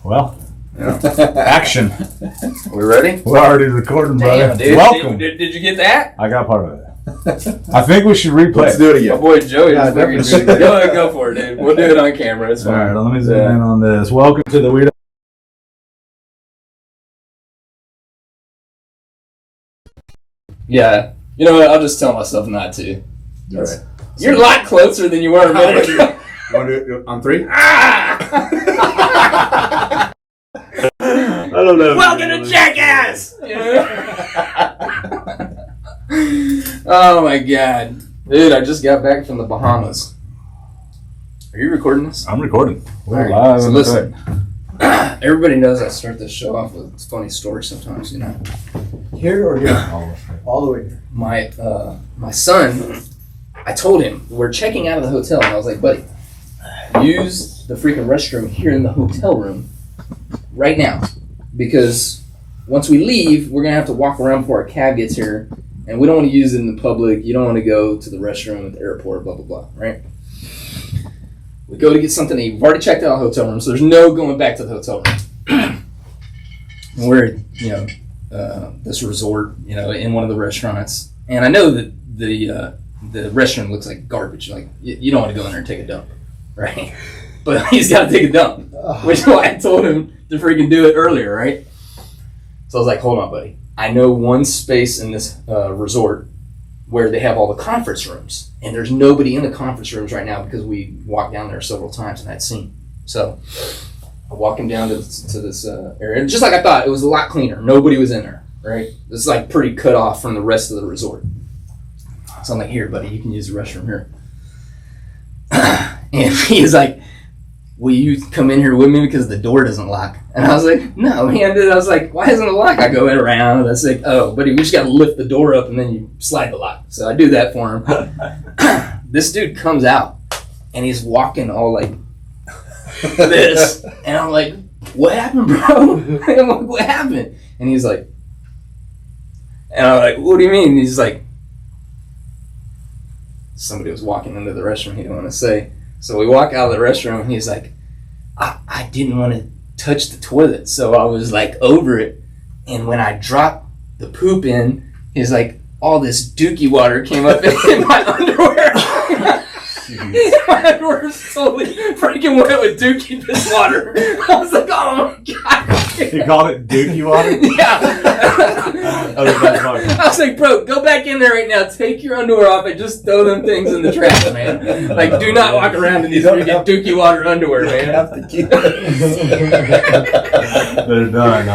Well, action. We ready? We're already recording, brother. Damn, dude. Welcome. Did you get that? I got part of it. I think we should replay. Let's do it again. My boy Joey. Yeah, definitely. Go for it, dude. We'll do it on camera. It's All fine. right, let me zoom in on this. Welcome to the Weirdo. Yeah. You know what? I'll just tell myself not to. All right. You're a lot closer than you were a minute ago. You want to do it on three? Ah! I don't know. Welcome to Jackass! Oh my god. Dude, I just got back from the Bahamas. Are you recording this? I'm recording. We're Alright, live so on the listen. thing. Everybody knows I start this show off with funny stories sometimes, you know. Here or here? All the way here. My son, I told him, we're checking out of the hotel, and I was like, buddy, use the freaking restroom here in the hotel room right now. Because once we leave, we're going to have to walk around before our cab gets here, and we don't want to use it in the public. You don't want to go to the restroom at the airport, blah, blah, blah, right? We go to get something to eat. We've already checked out the hotel room, so there's no going back to the hotel room. We're, this resort, in one of the restaurants, and I know that the restroom looks like garbage. Like you don't want to go in there and take a dump, right? But he's got to take a dump, which is why I told him to freaking do it earlier, right? So I was like, hold on, buddy. I know one space in this resort where they have all the conference rooms, and there's nobody in the conference rooms right now because we walked down there several times and I'd seen. So I walk him down to this area, and just like I thought, it was a lot cleaner. Nobody was in there, right? It's like pretty cut off from the rest of the resort. So I'm like, here, buddy, you can use the restroom here. And he's like, will you come in here with me because the door doesn't lock? And I was like, no, man. I was like, why isn't it locked? I go in around. I was like, oh, buddy, we just got to lift the door up and then you slide the lock. So I do that for him. This dude comes out and he's walking all like this. And I'm like, what happened, bro? And I'm like, what happened? And he's like, and I'm like, what do you mean? And he's like, somebody was walking into the restroom. He didn't want to say. So we walk out of the restroom and he's like, I didn't want to touch the toilet. So I was like over it. And when I dropped the poop in, he's like, all this dookie water came up in my underwear. My underwear was totally freaking wet with dookie piss water. I was like, oh my god. You called it dookie water? Yeah. I was like, bro, go back in there right now. Take your underwear off and just throw them things in the trash, man. Like, do not walk around in these freaking dookie water underwear, man. You have to keep They're done.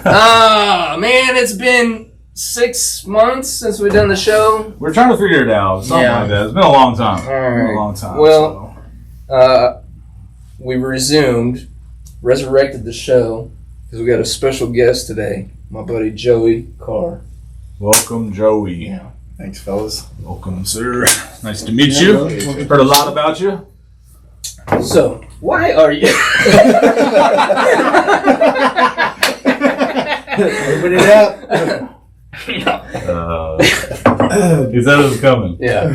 Oh, man, it's been 6 months since we've done the show. We're trying to figure it out. Something like that. It's been a long time. All right. It's been a long time. Well, we resurrected the show because we got a special guest today, my buddy Joey Carr. Welcome, Joey. Yeah. Thanks, fellas. Welcome, sir. Nice to meet you. Heard a lot about you. So, why are you... Open it up. He said it was coming. Yeah.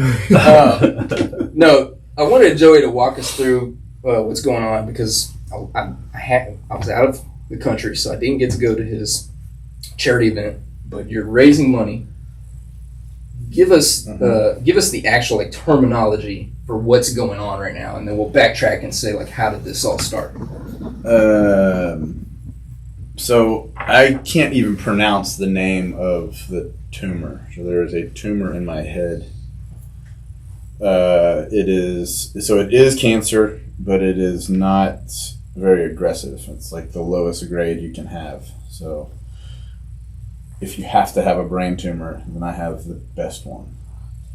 No, I wanted Joey to walk us through what's going on because I was out of the country, so I didn't get to go to his charity event. But you're raising money. Give us the actual terminology for what's going on right now, and then we'll backtrack and say how did this all start? So I can't even pronounce the name of the tumor. So there is a tumor in my head. It is cancer, but it is not very aggressive. It's like the lowest grade you can have. So if you have to have a brain tumor, then I have the best one.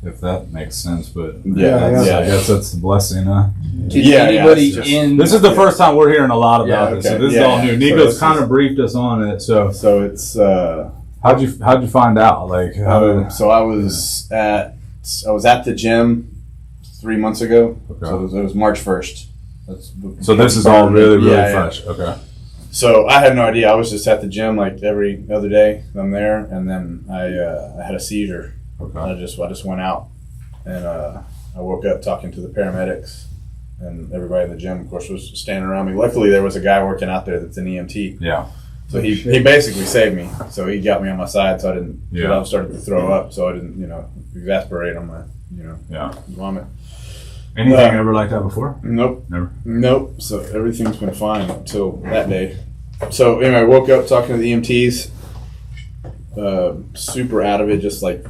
If that makes sense, but I guess that's the blessing, huh? This is the first time we're hearing a lot about this, so this is all new. Nico's kind of briefed us on it, so it's how'd you find out? So I was at the gym 3 months ago. Okay. So it was March 1st. So this is all really fresh. Okay. So I had no idea. I was just at the gym like every other day. I'm there, and then I had a seizure. Okay. I just went out, and I woke up talking to the paramedics, and everybody in the gym, of course, was standing around me. Luckily, there was a guy working out there that's an EMT. Yeah. So he basically saved me. So he got me on my side, so I didn't. Yeah. I was starting to throw up, so I didn't, exasperate on my, vomit. Anything ever like that before? Nope. Never. Nope. So everything's been fine until that day. So anyway, I woke up talking to the EMTs. Super out of it, just like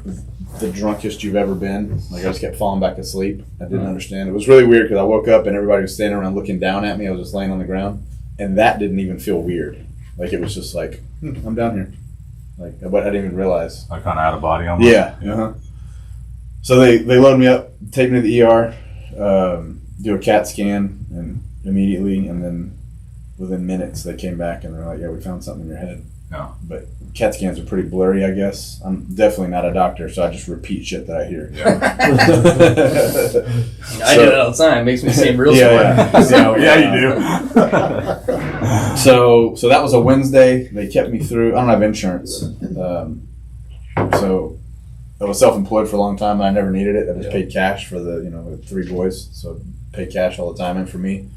the drunkest you've ever been. Like I just kept falling back asleep. I didn't understand. It was really weird because I woke up and everybody was standing around looking down at me. I was just laying on the ground, and that didn't even feel weird. Like it was just like I'm down here. Like but I didn't even realize. Like kind of out of body almost. Yeah. Uh-huh. So they load me up, take me to the ER, do a CAT scan, and immediately, and then within minutes they came back and they're like, "Yeah, we found something in your head." Yeah. But CAT scans are pretty blurry, I guess. I'm definitely not a doctor, so I just repeat shit that I hear. Yeah. I do it all the time. It makes me seem real smart. Yeah, you do. So that was a Wednesday. They kept me through. I don't have insurance. So I was self-employed for a long time, and I never needed it. I just paid cash for the, with 3 boys, so paid cash all the time, and for me.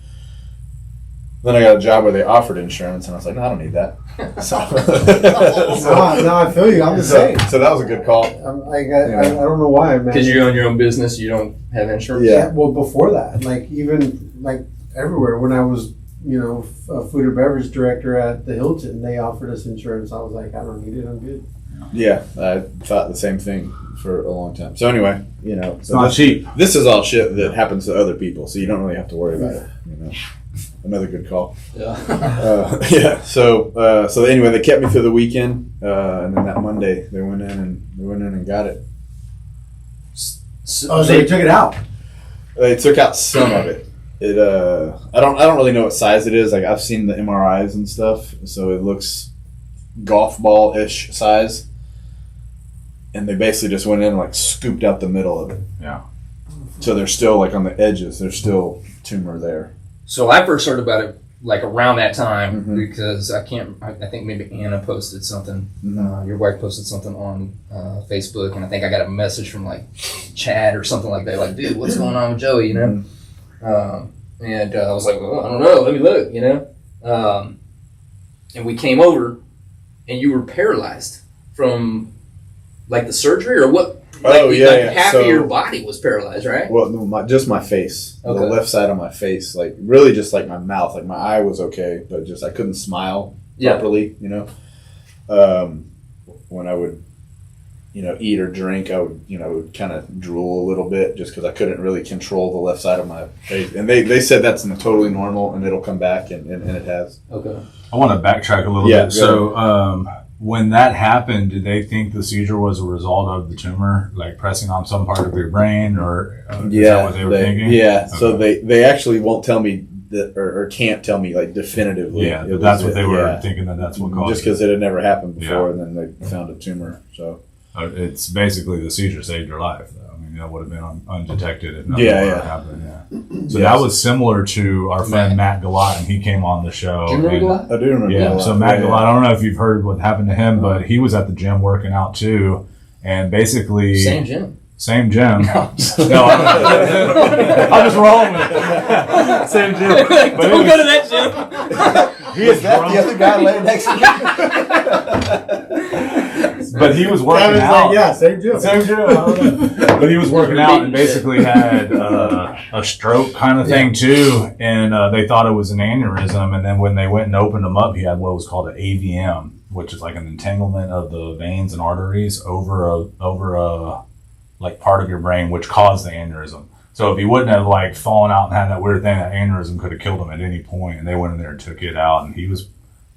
Then I got a job where they offered insurance, and I was like, no, I don't need that. So no, I feel you. I'm the same. So that was a good call. I don't know why. Because you own your own business, you don't have insurance? Yeah, well, before that, even everywhere, when I was, a food and beverage director at the Hilton, they offered us insurance. I was like, I don't need it. I'm good. Yeah, I thought the same thing for a long time. So anyway, it's not cheap. This is all shit that happens to other people, so you don't really have to worry about it. Another good call. Yeah. So anyway, they kept me through the weekend, and then that Monday they went in and got it. So they took it out. They took out some of it. I don't really know what size it is. Like I've seen the MRIs and stuff, so it looks golf ball-ish size. And they basically just went in and scooped out the middle of it. Yeah. So they're still on the edges. There's still tumor there. So I first heard about it around that time because I think maybe Anna posted something. Your wife posted something on Facebook, and I think I got a message from Chad or something like that. Dude, what's going on with Joey? And I was like, well, I don't know. Let me look. And we came over, and you were paralyzed from the surgery, or what? Half of your body was paralyzed, right? Well, no, just my face. Okay. The left side of my face. Really just my mouth. My eye was okay, but just I couldn't smile properly, When I would, eat or drink, I would kind of drool a little bit just because I couldn't really control the left side of my face. And they said that's totally normal and it'll come back, and it has. Okay. I want to backtrack a little bit. So, when that happened, did they think the seizure was a result of the tumor, pressing on some part of your brain, or is that what they were thinking? Yeah. Okay. So they actually won't tell me that, or can't tell me definitively. Yeah, but that's what they were thinking. That's what caused it. Just because it had never happened before, and then they found a tumor. So it's basically the seizure saved your life. Though. I mean, that would have been undetected if nothing happened. Yeah. So that was similar to our friend Matt Galat, and he came on the show. Do you remember Galat? I do remember. Yeah. So Matt Galat, I don't know if you've heard what happened to him, but he was at the gym working out too, and basically same gym. No, I'm just rolling with it. Same gym. But don't go to that gym. He is that the other guy laying next to you? But he was working out. Same gym. Same gym. I don't know. But he was working out and basically had a stroke kind of thing too, and they thought it was an aneurysm. And then when they went and opened him up, he had what was called an AVM, which is an entanglement of the veins and arteries over a part of your brain, which caused the aneurysm. So if he wouldn't have fallen out and had that weird thing, that aneurysm could have killed him at any point. And they went in there and took it out, and he was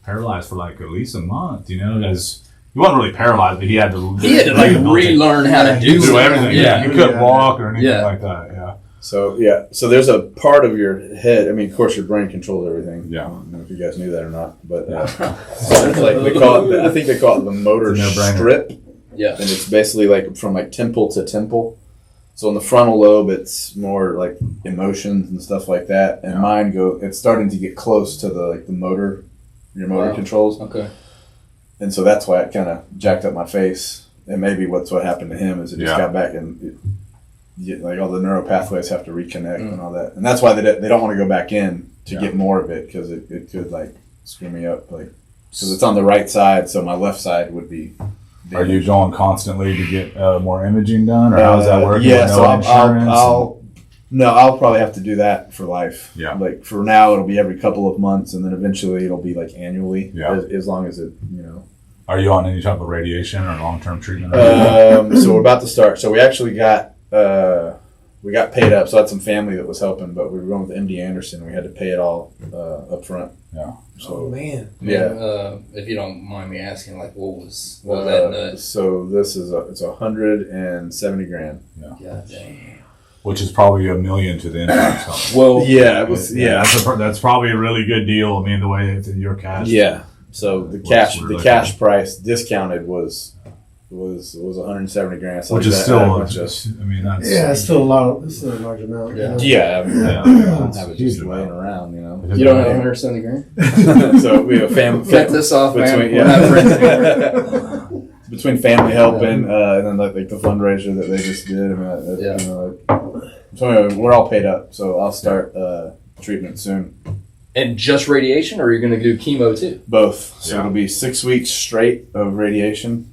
paralyzed for at least a month. As he wasn't really paralyzed, but he had to relearn how to do everything. Yeah, he couldn't walk or anything like that. Yeah. So there's a part of your head. I mean, of course, your brain controls everything. Yeah. I don't know if you guys knew that or not, but so it's they call it. I think they call it the motor strip. Yeah. And it's basically from temple to temple. So in the frontal lobe, it's more emotions and stuff like that. And mine it's starting to get close to the motor, your motor controls. Okay. And so that's why it kind of jacked up my face. And maybe what happened to him is it just got back and like all the neural pathways have to reconnect and all that, and that's why they don't want to go back in to get more of it, because it could like screw me up, like, because it's on the right side, so my left side would be. Are you going constantly to get more imaging done, or how does that work? Yeah, so I'll probably have to do that for life. Yeah. Like for now, it'll be every couple of months, and then eventually it'll be like annually. Yeah. As long as it, Are you on any type of radiation or long-term treatment? So we're about to start. So we actually got paid up. So I had some family that was helping, but we were going with MD Anderson. We had to pay it all up front. Yeah. Oh man. Yeah. If you don't mind me asking, like, what was that nut? So this is it's $170,000. God damn. Which is probably $1 million to the insurance company. Well, yeah, it was. Yeah, that's probably a really good deal. I mean, the way that your cash. Yeah. So the cash price discounted was $170,000. Which is still just. I mean, that's. Yeah, it's still a lot. It's still a large amount. Yeah. Yeah. I don't have it just laying around, You don't have $170,000? So we have family. Cut this off, man. Between, We're not friends anymore. Between family helping and then like the fundraiser that they just did. I mean, so anyway, we're all paid up. So I'll start treatment soon. And just radiation, or are you going to do chemo too? Both. So it'll be 6 weeks straight of radiation,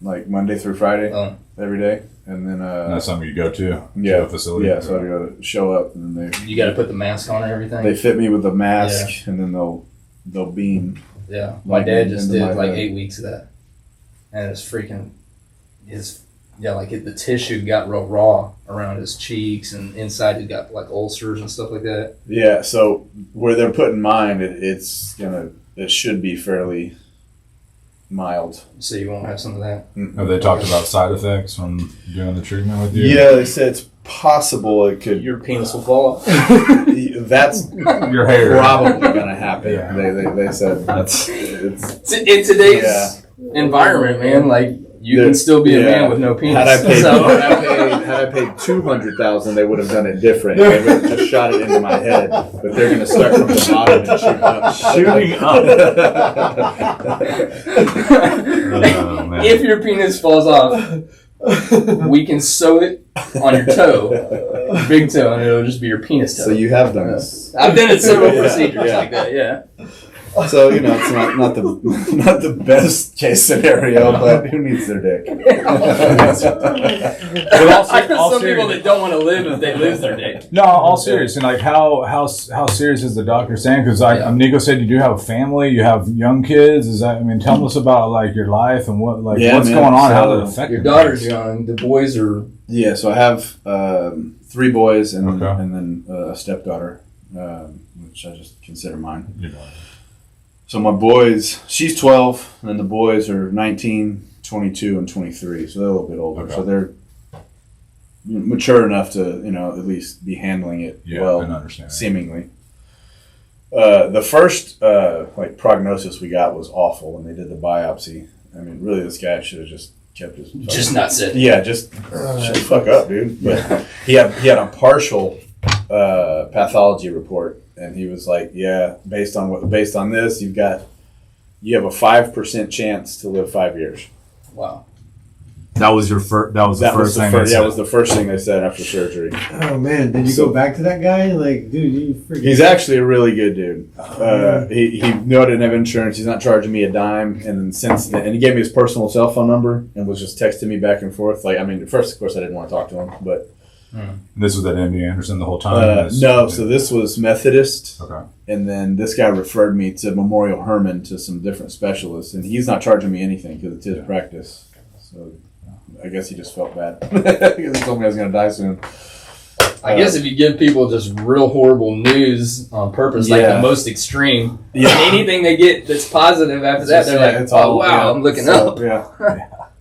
like Monday through Friday, every day, and then that's something you go to. Yeah, to a facility. Yeah, so I got to show up, and then You got to put the mask on and everything. they fit me with the mask, and then they'll beam. Yeah, my dad just into did my like head. 8 weeks of that, and it's freaking the tissue got real raw around his cheeks, and inside it got like ulcers and stuff like that. Yeah, so where they're putting mine, it should be fairly mild. So you won't have some of that. Have they talked about side effects from doing the treatment with you? Yeah, they said it's possible it could. Your penis will fall off. That's Your hair. probably going to happen. Yeah. They said That's. it's. In today's environment, man, like you can still be a man with no penis. Had I paid, So- had I paid $200,000, they would have done it different. They would have just shot it into my head. But they're going to start from the bottom and shoot up. Shooting Oh, man. If your penis falls off, we can sew it on your toe, big toe, and it'll just be your penis toe. So you have done this. I've done it several Yeah, procedures yeah. like that. Yeah. So it's not the best case scenario, but who needs their dick? I know some people that don't want to live if they lose their dick. No, all serious. And like, how serious is the doctor saying? Because Nico said you do have a family, you have young kids. Is that? I mean, tell us about like your life and what's going on, how it affects your daughter's young. The boys are. Yeah, so I have 3 boys and Okay. then a stepdaughter, which I just consider mine. You know. So my boys, she's 12, and then the boys are 19, 22, and 23. So they're a little bit older. Okay. So they're mature enough to, at least be handling it well, and understand. seemingly. The first prognosis we got was awful when they did the biopsy. I mean, really, this guy should have just kept his Just not sitting. Yeah, just shut the fuck up, dude. But he had a partial pathology report, and he was like, "Yeah, based on this, you have a 5% chance to live 5 years." Wow. That was your first. That was the first thing. That was the first thing they said after surgery. Oh man, did you go back to that guy? Like, dude, you freaking. He's actually a really good dude. He knew I didn't have insurance. He's not charging me a dime. And then since then, and he gave me his personal cell phone number and was just texting me back and forth. Like, I mean, at first, of course, I didn't want to talk to him, but This was at MD Anderson the whole time. no. So this was Methodist. Okay. And then this guy referred me to Memorial Hermann to some different specialists, and he's not charging me anything because it's his practice. So I guess he just felt bad because he told me I was going to die soon. I guess if you give people just real horrible news on purpose, like the most extreme, anything they get that's positive after that, they're like, "Oh wow, I'm looking up." Yeah.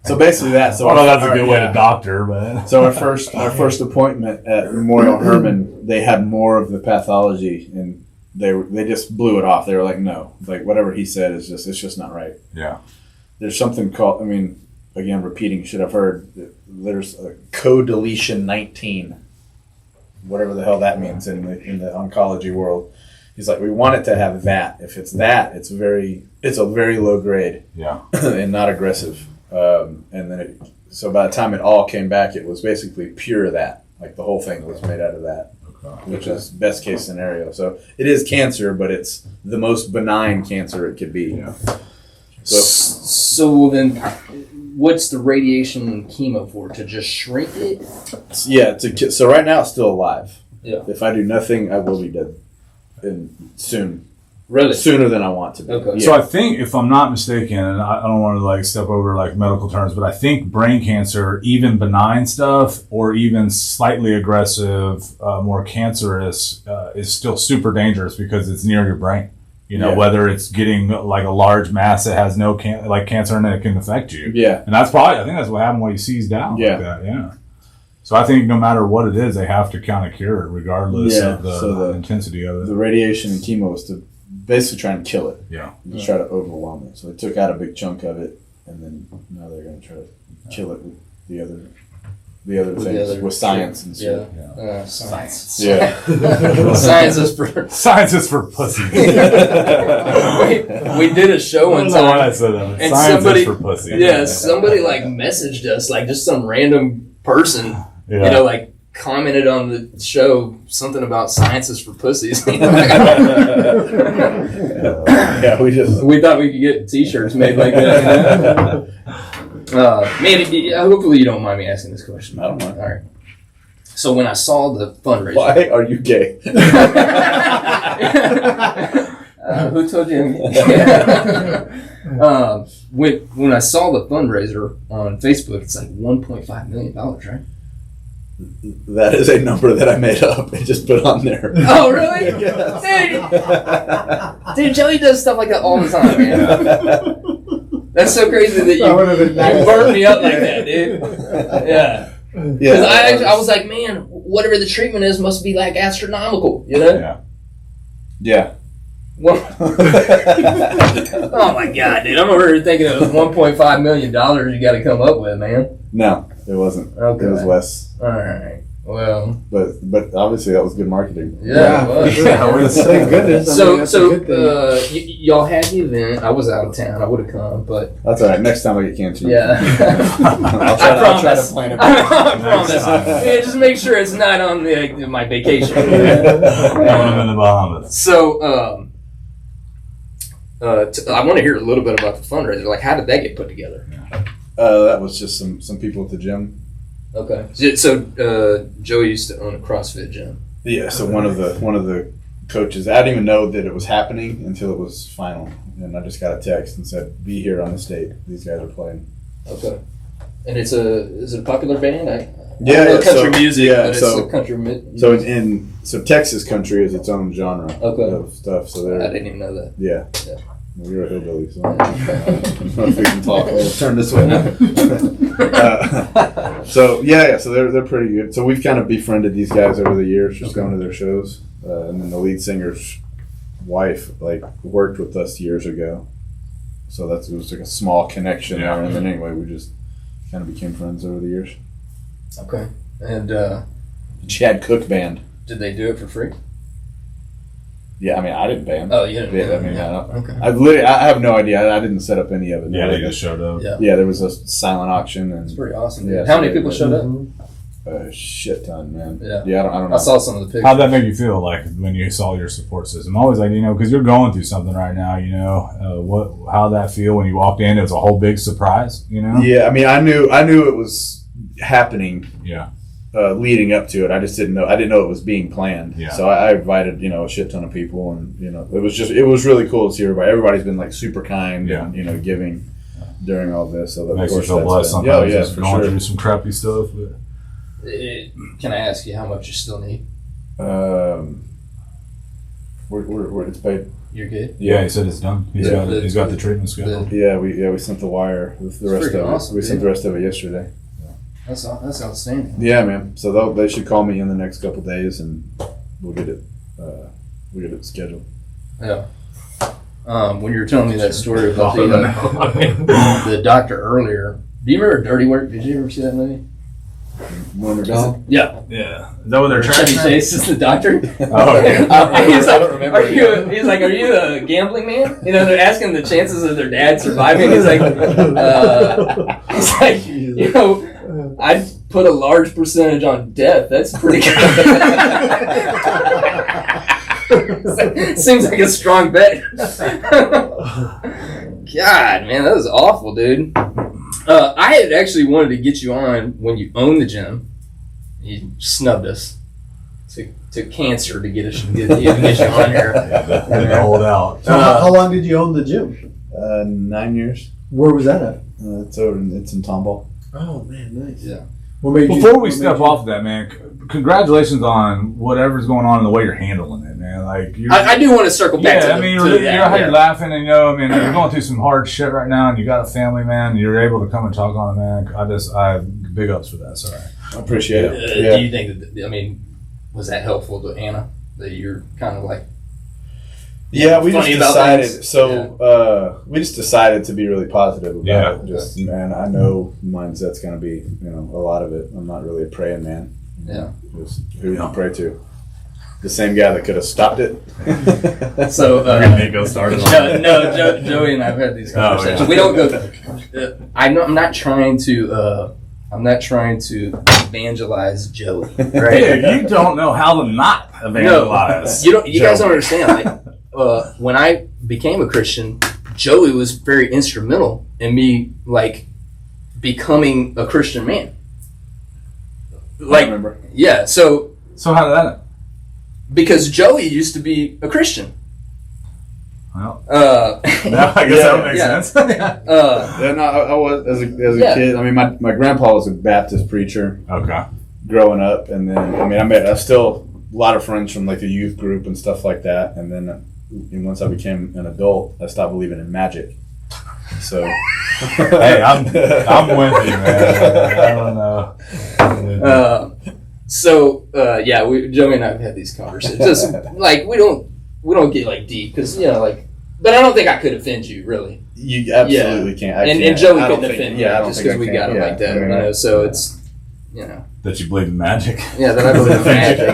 So basically that. So that's a good way to doctor, but so our first appointment at Memorial Hermann, they had more of the pathology, and they just blew it off. They were like, "No, like whatever he said it's just not right." yeah. There's something called, I mean, again, repeating shit I've heard. There's a co-deletion 19, whatever the hell that means in the oncology world. He's like, we want it to have that. If it's that, it's a very low grade Yeah. and not aggressive. And then so by the time it all came back, it was basically pure that. Like the whole thing was made out of that, Okay. which is best case scenario. So it is cancer, but it's the most benign cancer it could be. Yeah. So then, what's the radiation and chemo for? To just shrink it? Yeah. So right now it's still alive. Yeah. If I do nothing, I will be dead, and soon. Really? Sooner than I want to be. Okay. Yeah. So I think, if I'm not mistaken, and I don't want to like step over like medical terms, but I think brain cancer, even benign stuff or even slightly aggressive, more cancerous, is still super dangerous because it's near your brain. You know, Yeah. whether it's getting like a large mass that has no cancer in it, it can affect you. Yeah. And that's probably, I think that's what happened when he seized down Yeah. like that. Yeah. So I think no matter what it is, they have to kind of cure it regardless Yeah, of the, so the- intensity of it. The radiation and chemo was to basically try and kill it. Yeah. Just try to overwhelm it. So they took out a big chunk of it, and then now they're going to try to kill it with the other things, with science and shit. Science. Yeah. Science is for. Science is for pussies. we did a show I one don't know why I time. said that. And Science somebody- is for pussies. Yeah, somebody like messaged us, like just some random person, Yeah. you know, like commented on the show something about science is for pussies. Yeah, we just. We thought we could get T-shirts made like that. You know? Man, hopefully you don't mind me asking this question. I don't mind. All right. So when I saw the fundraiser, Why are you gay? who told you? When I saw the fundraiser on Facebook, it's like $1.5 million, right? That is a number that I made up and just put on there. Oh, really? Yes. Dude, Joey does stuff like that all the time, man. That's so crazy that That would have been you nice. burnt me up like that, dude. Yeah. Because I was like, man, whatever the treatment is must be like astronomical, you know? Yeah. Yeah. Well, oh my God, dude! I'm over here thinking it was $1.5 million you got to come up with, man. No, it wasn't. Okay. It was less. All right. Well. But obviously that was good marketing. Yeah. It was. Thank goodness. I mean, So that's a good thing. y'all had the event. I was out of town. I would have come, but That's all right. Next time I get cancer. yeah. I'll try to plan it. I promise. Yeah, just make sure it's not on my vacation. I'm in the Bahamas. So, I want to hear a little bit about the fundraiser. Like, how did that get put together? That was just some people at the gym. Okay. So, Joey used to own a CrossFit gym. Yeah. So one of the coaches, I didn't even know that it was happening until it was final, and I just got a text and said, "Be here on this date. These guys are playing." Okay. And is it a popular band? I Yeah, know country so- music, yeah, but it's so- a country So so Texas country is its own genre Okay. of stuff. So I they're didn't even know that. yeah. Yeah. Well, you're a hillbilly, so I don't know if we can talk. We'll turn this way. So they're pretty good. So we've kind of befriended these guys over the years, just going to their shows. And then the lead singer's wife worked with us years ago, so it was like a small connection Yeah. there. And then anyway, we just kind of became friends over the years. Okay. And Chad Cook band. did they do it for free? Yeah, I mean I didn't band. Oh, you didn't. Yeah, I mean, yeah. I don't- Okay. I have no idea. I didn't set up any of it. Yeah, they just showed up. Yeah. Yeah, there was a silent auction and It's pretty awesome. Yeah, How so many they- people showed up? a shit ton, man. Yeah. I don't know. I saw some of the pictures. How'd that make you feel, like, when you saw your support system? Always, like, because you're going through something right now, how'd that feel when you walked in? It was a whole big surprise, Yeah, I mean, I knew it was happening. Yeah. Leading up to it, I just didn't know. I didn't know it was being planned. Yeah. So I invited, a shit ton of people, and it was really cool to see everybody. Everybody's been like super kind, Yeah. and giving during all this. So It makes you of course feel that's blessed been- sometimes, yeah, just for going sure. through some crappy stuff. But Can I ask you how much you still need? It's paid. You're good. yeah, he said it's done. He's Yeah. got the treatment scheduled. Yeah, we sent the wire with the It's rest of freaking it. awesome, We sent dude. the rest of it yesterday. That's outstanding. Yeah, man. So they should call me in the next couple days, and we'll get it scheduled. Yeah. When you were telling me that story about the doctor earlier, do you remember Dirty Work? Did you ever see that movie? Wonder Dog? Yeah. Yeah. Is that what they're Chevy Chase is the doctor. Oh, okay. He's I like, don't remember. are you a gambling man? They're asking the chances of their dad surviving. He's like, I'd put a large percentage on death. That's pretty good. Seems like a strong bet. God, man, that was awful, dude. I had actually wanted to get you on when you owned the gym. You snubbed us. Took cancer to get you on here. Yeah, hold out. So how long did you own the gym? 9 years. Where was that at? It's in Tomball. Oh man, nice. Yeah. Before we step off of that, man, congratulations on whatever's going on and the way you're handling it, man. Like, I do want to circle back to you're laughing, and you're going through some hard shit right now, and you got a family, man. And you're able to come and talk on it, man. I big ups for that. Sorry, I appreciate it. Do you think that? Was that helpful to Anna? That you're kind of like. Yeah, we just decided. We just decided to be really positive about it. Just man, I know mindset's going to be a lot of it. I'm not really a praying man. Yeah. Just who you pray to? The same guy that could have stopped it. So go started. Joey and I've had these conversations. We don't go. I'm not trying to evangelize Joey. Right? Dude, you don't know how to not evangelize. No, you guys don't understand. Like, when I became a Christian, Joey was very instrumental in me like becoming a Christian man. Like, I remember. Yeah. So how did that end? Because Joey used to be a Christian. Well, I guess that would make sense. I was as a kid. I mean, my grandpa was a Baptist preacher. Okay. Growing up, and then I still a lot of friends from like the youth group and stuff like that. And then once I became an adult, I stopped believing in magic. So, hey, I'm with you, man. I don't know. Joey and I have had these conversations. Just, like we don't get like deep because but I don't think I could offend you really. You absolutely can't. And Joey couldn't offend me just because we got it like that. So it's that you believe in magic. Yeah, that I believe in magic.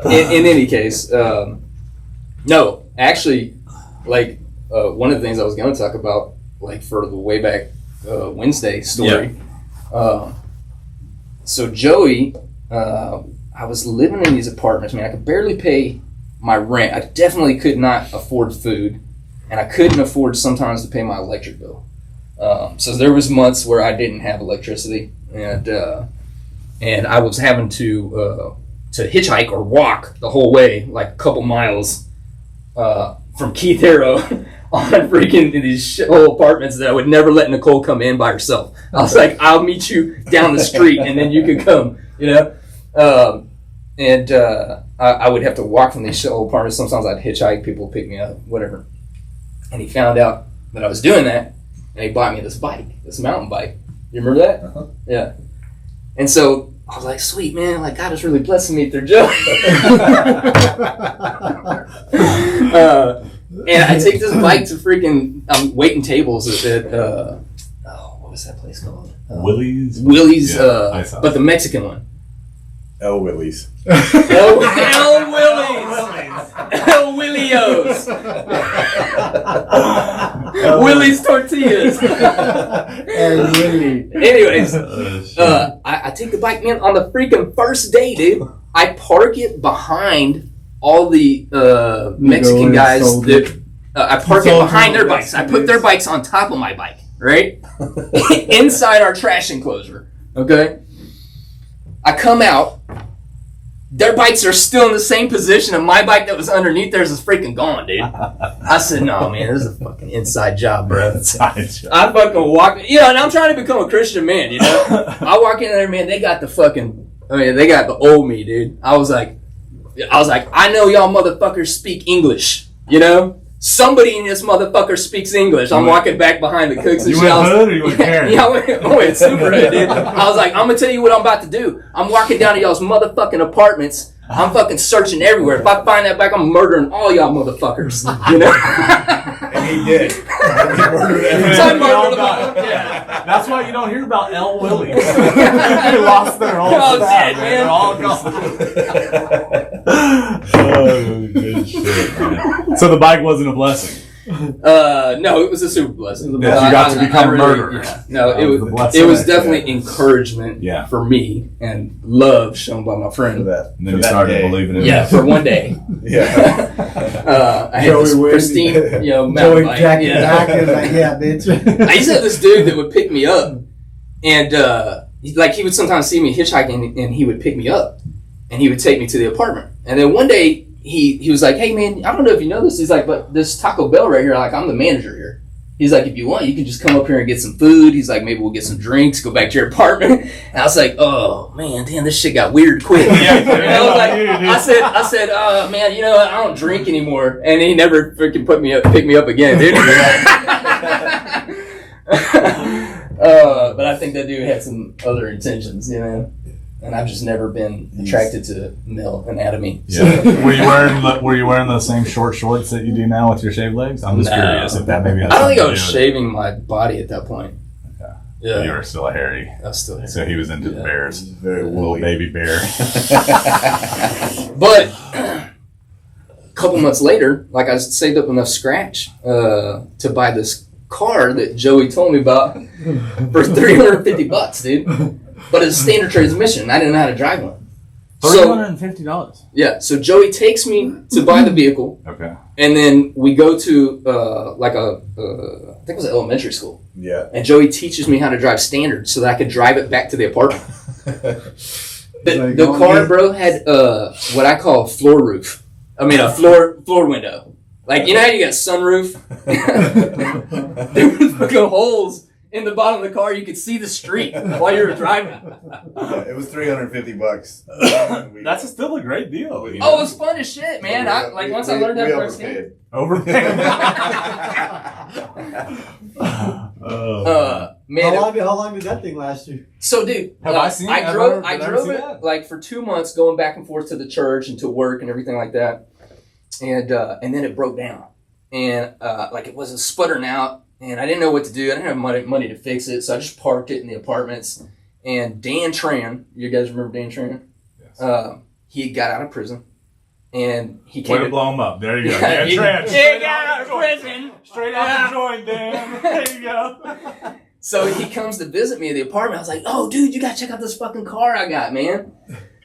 In any case, no, actually, like one of the things I was going to talk about, like for the way back Wednesday story. Yeah. So Joey, I was living in these apartments. Man, I could barely pay my rent. I definitely could not afford food, and I couldn't afford sometimes to pay my electric bill. So there was months where I didn't have electricity, and I was having to hitchhike or walk the whole way, like a couple miles from Keith Arrow on freaking these shithole apartments that I would never let Nicole come in by herself. I was like, I'll meet you down the street, and then you can come, I would have to walk from these shithole apartments. Sometimes I'd hitchhike, people would pick me up, whatever. And he found out that I was doing that, and he bought me this bike, this mountain bike. You remember that? Uh-huh. Yeah. And so I was like, sweet, man, like God is really blessing me through Joe. And I take this bike to freaking, I'm waiting tables at what was that place called? Willie's? Willie's, but the Mexican one. El Willie's. El Willie's. El Willios. Willie's tortillas. And Willie. Anyways, I take the bike, man, on the freaking first day, dude. I park it behind all the Mexican guys that I park it behind their bikes. I put their bikes on top of my bike, right? Inside our trash enclosure. Okay? I come out, their bikes are still in the same position, and my bike that was underneath theirs is freaking gone, dude. I said, no, man, this is a fucking inside job, bro. I fucking walk, and I'm trying to become a Christian man, I walk in there, man, they got the old me, dude. I was like, I know y'all motherfuckers speak English, Somebody in this motherfucker speaks English. I'm walking back behind the cooks and shit. You went hood or you went Karen? Yeah, I went super hood, dude. I was like, I'm gonna tell you what I'm about to do. I'm walking down to y'all's motherfucking apartments. I'm fucking searching everywhere. If I find that bike, I'm murdering all y'all motherfuckers. And he did. He murdered everyone. Yeah. That's why you don't hear about El Willie's. They lost their whole staff, man. They're all gone. Oh, good shit, man. So the bike wasn't a blessing. No, it was a super blessing. Yes, you got to become a murderer. Yeah. No, That it was the was blessing. it was definitely encouragement Yeah. for me and love shown by my For friend. that. And then for you that started day. believing in Yeah, it. for one day. Yeah. I had Joey this Wynn. pristine, mountain Joey bike. Jack Yeah. back and like, yeah, bitch. I used to have this dude that would pick me up, and he would sometimes see me hitchhiking, and he would pick me up, and he would take me to the apartment. And then one day he was like, "Hey man, I don't know if you know this." He's like, "But this Taco Bell right here, like I'm the manager here." He's like, "If you want, you can just come up here and get some food." He's like, "Maybe we'll get some drinks, go back to your apartment." And I was like, "Oh man, damn, this shit got weird quick." Yeah, And I was like, I said, man, you know what? I don't drink anymore. And he never freaking picked me up again, dude. But I think that dude had some other intentions, you know. And I've just never been attracted to male anatomy. So. Yeah. Were you wearing the same short shorts that you do now with your shaved legs? I'm just No. curious if that maybe has I don't think I something was to do with shaving my body at that point. Okay. Yeah. You were still a hairy. I was still here. So he was into the bears. Very Little woolly. baby bear. But a couple months later, like I saved up enough scratch to buy this car that Joey told me about for $350, dude. But it's a standard transmission. I didn't know how to drive one. So, $350. yeah, so Joey takes me to buy the vehicle, Okay. and then we go to I think it was elementary school. Yeah. And Joey teaches me how to drive standard so that I could drive it back to the apartment. The car, bro, had what I call a floor roof. I mean, a floor window. Like, you know how you got sunroof? There were fucking holes in the bottom of the car. You could see the street while you were driving. It was $350. That's still a great deal. You Oh, it know? was fun as shit, man. Once I learned that firsthand. overpaid. Man, How long did that thing last you? so dude, Have I seen it? I Have drove I ever seen it that? like for 2 months, going back and forth to the church and to work and everything like that, and then it broke down, and like it wasn't sputtering out, and I didn't know what to do. I didn't have money to fix it, so I just parked it in the apartments. And Dan Tran, you guys remember Dan Tran? Yes. He got out of prison, and he came Way to blow him up. There you go. Yeah, Dan he Trent. got out of prison. Straight out the joint, Dan. There you go. So he comes to visit me at the apartment. I was like, "Oh, dude, you gotta check out this fucking car I got, man."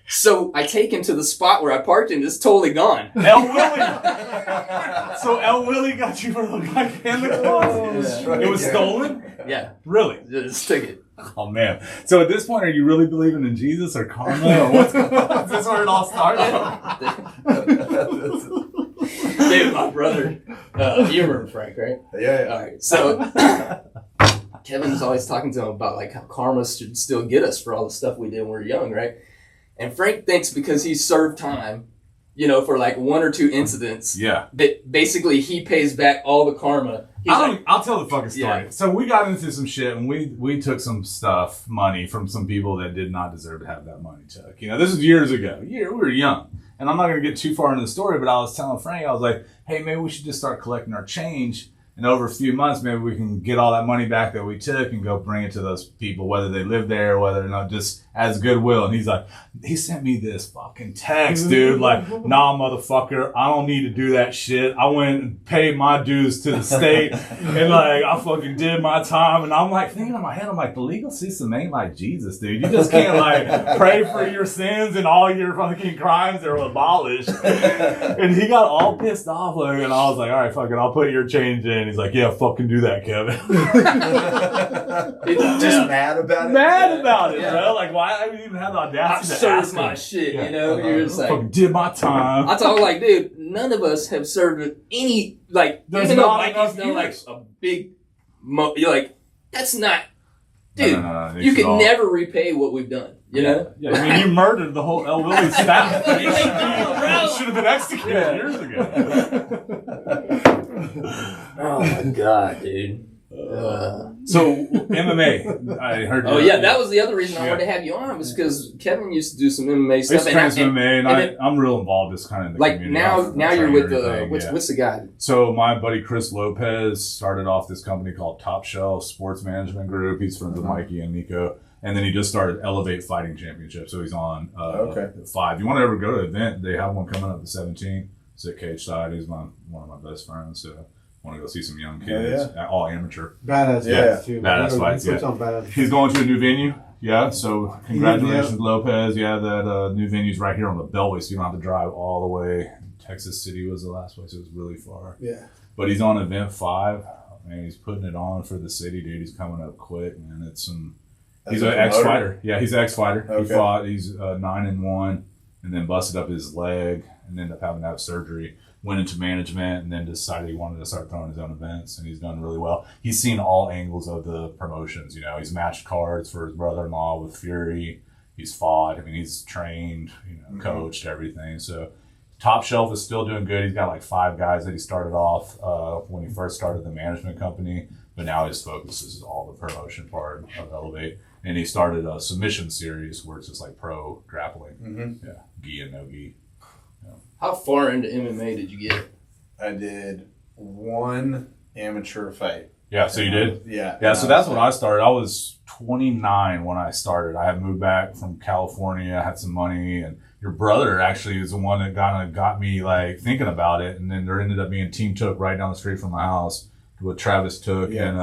So I take him to the spot where I parked it, and it's totally gone. El Willie. So El Willie got you for the guy in the car. It was stolen? Yeah, Really? just took it. Oh man. So at this point, are you really believing in Jesus or karma or what's going on? Is this where it all started? Dude, my brother, you remember Frank, right? Yeah. All right, so Kevin's always talking to him about like how karma should still get us for all the stuff we did when we were young, right? And Frank thinks because he served time, you know, for like 1 or 2 incidents, Yeah. that basically he pays back all the karma. He's like, I'll tell the fucking story. Yeah. So we got into some shit and we took some money from some people that did not deserve to have that money took. You know, this was years ago. Yeah, we were young. And I'm not going to get too far into the story, but I was telling Frank, I was like, hey, maybe we should just start collecting our change. And over a few months, maybe we can get all that money back that we took and go bring it to those people, whether they live there or whether or not, just as goodwill. And he's like, he sent me this fucking text, dude. Like, nah, motherfucker, I don't need to do that shit. I went and paid my dues to the state and like, I fucking did my time. And I'm like, thinking in my head, I'm like, the legal system ain't like Jesus, dude. You just can't like pray for your sins and all your fucking crimes are abolished. And he got all pissed off. Like, and I was like, all right, fucking, I'll put your change in. He's like, yeah, fucking do that, Kevin. Just mad about it. Mad about it, Yeah. bro. Like, why I even have the I've audacity to served ask my him? shit, Yeah. you know? You're just like, Fucking did my time. I told him, like, dude, none of us have served any, like, There's even though not Mikey's enough done, like, years. a big, you're like, that's not, No, dude, no, you should could all- never repay what we've done, you know? Yeah, I mean, you murdered the whole El Willie staff. Bro. You should have been executed years ago. Oh, my God, dude. So, MMA, I heard. Oh, yeah, that was the other reason I Yeah. wanted to have you on, was because Kevin used to do some MMA I stuff. used to train some MMA, and and I'm real involved just kind of in the like, community. now I'll you're train with everything, what's the guy? So my buddy Chris Lopez started off this company called Top Shelf Sports Management Group. He's friends with Mikey and Nico. And then he just started Elevate Fighting Championship. So he's on 5. You want to ever go to an event, they have one coming up the 17th. It's at Cage Side. He's one of my best friends. So Want to go see some young kids, all amateur. Badass Yeah. fights too. Badass He fights, puts yeah. on badass. He's going to a new venue. Yeah, so congratulations, Yeah. Lopez. Yeah, that new venue's right here on the Beltway, so you don't have to drive all the way. Texas City was the last place. It was really far. Yeah. But he's on event 5. Man, he's putting it on for the city, dude. He's coming up quick, man. He's an ex-fighter. Yeah, he's an ex-fighter. Okay. He fought. He's 9-1, and then busted up his leg, and ended up having to have surgery. Went into management, and then decided he wanted to start throwing his own events, and he's done really well. He's seen all angles of the promotions. You know, he's matched cards for his brother-in-law with Fury. He's fought. I mean, he's trained. You know, coached everything. So, Top Shelf is still doing good. He's got like 5 guys that he started off when he first started the management company, but now his focus is all the promotion part of Elevate. And he started a submission series where it's just like pro grappling. Mm-hmm. Yeah, gi and no gi. How far into MMA did you get? I did 1 amateur fight. Yeah, so you did? Yeah. Yeah, so that's when I started. I was 29 when I started. I had moved back from California, I had some money, and your brother actually is the one that kind of got me like thinking about it. And then there ended up being Team Took right down the street from my house with Travis Took. Yeah. And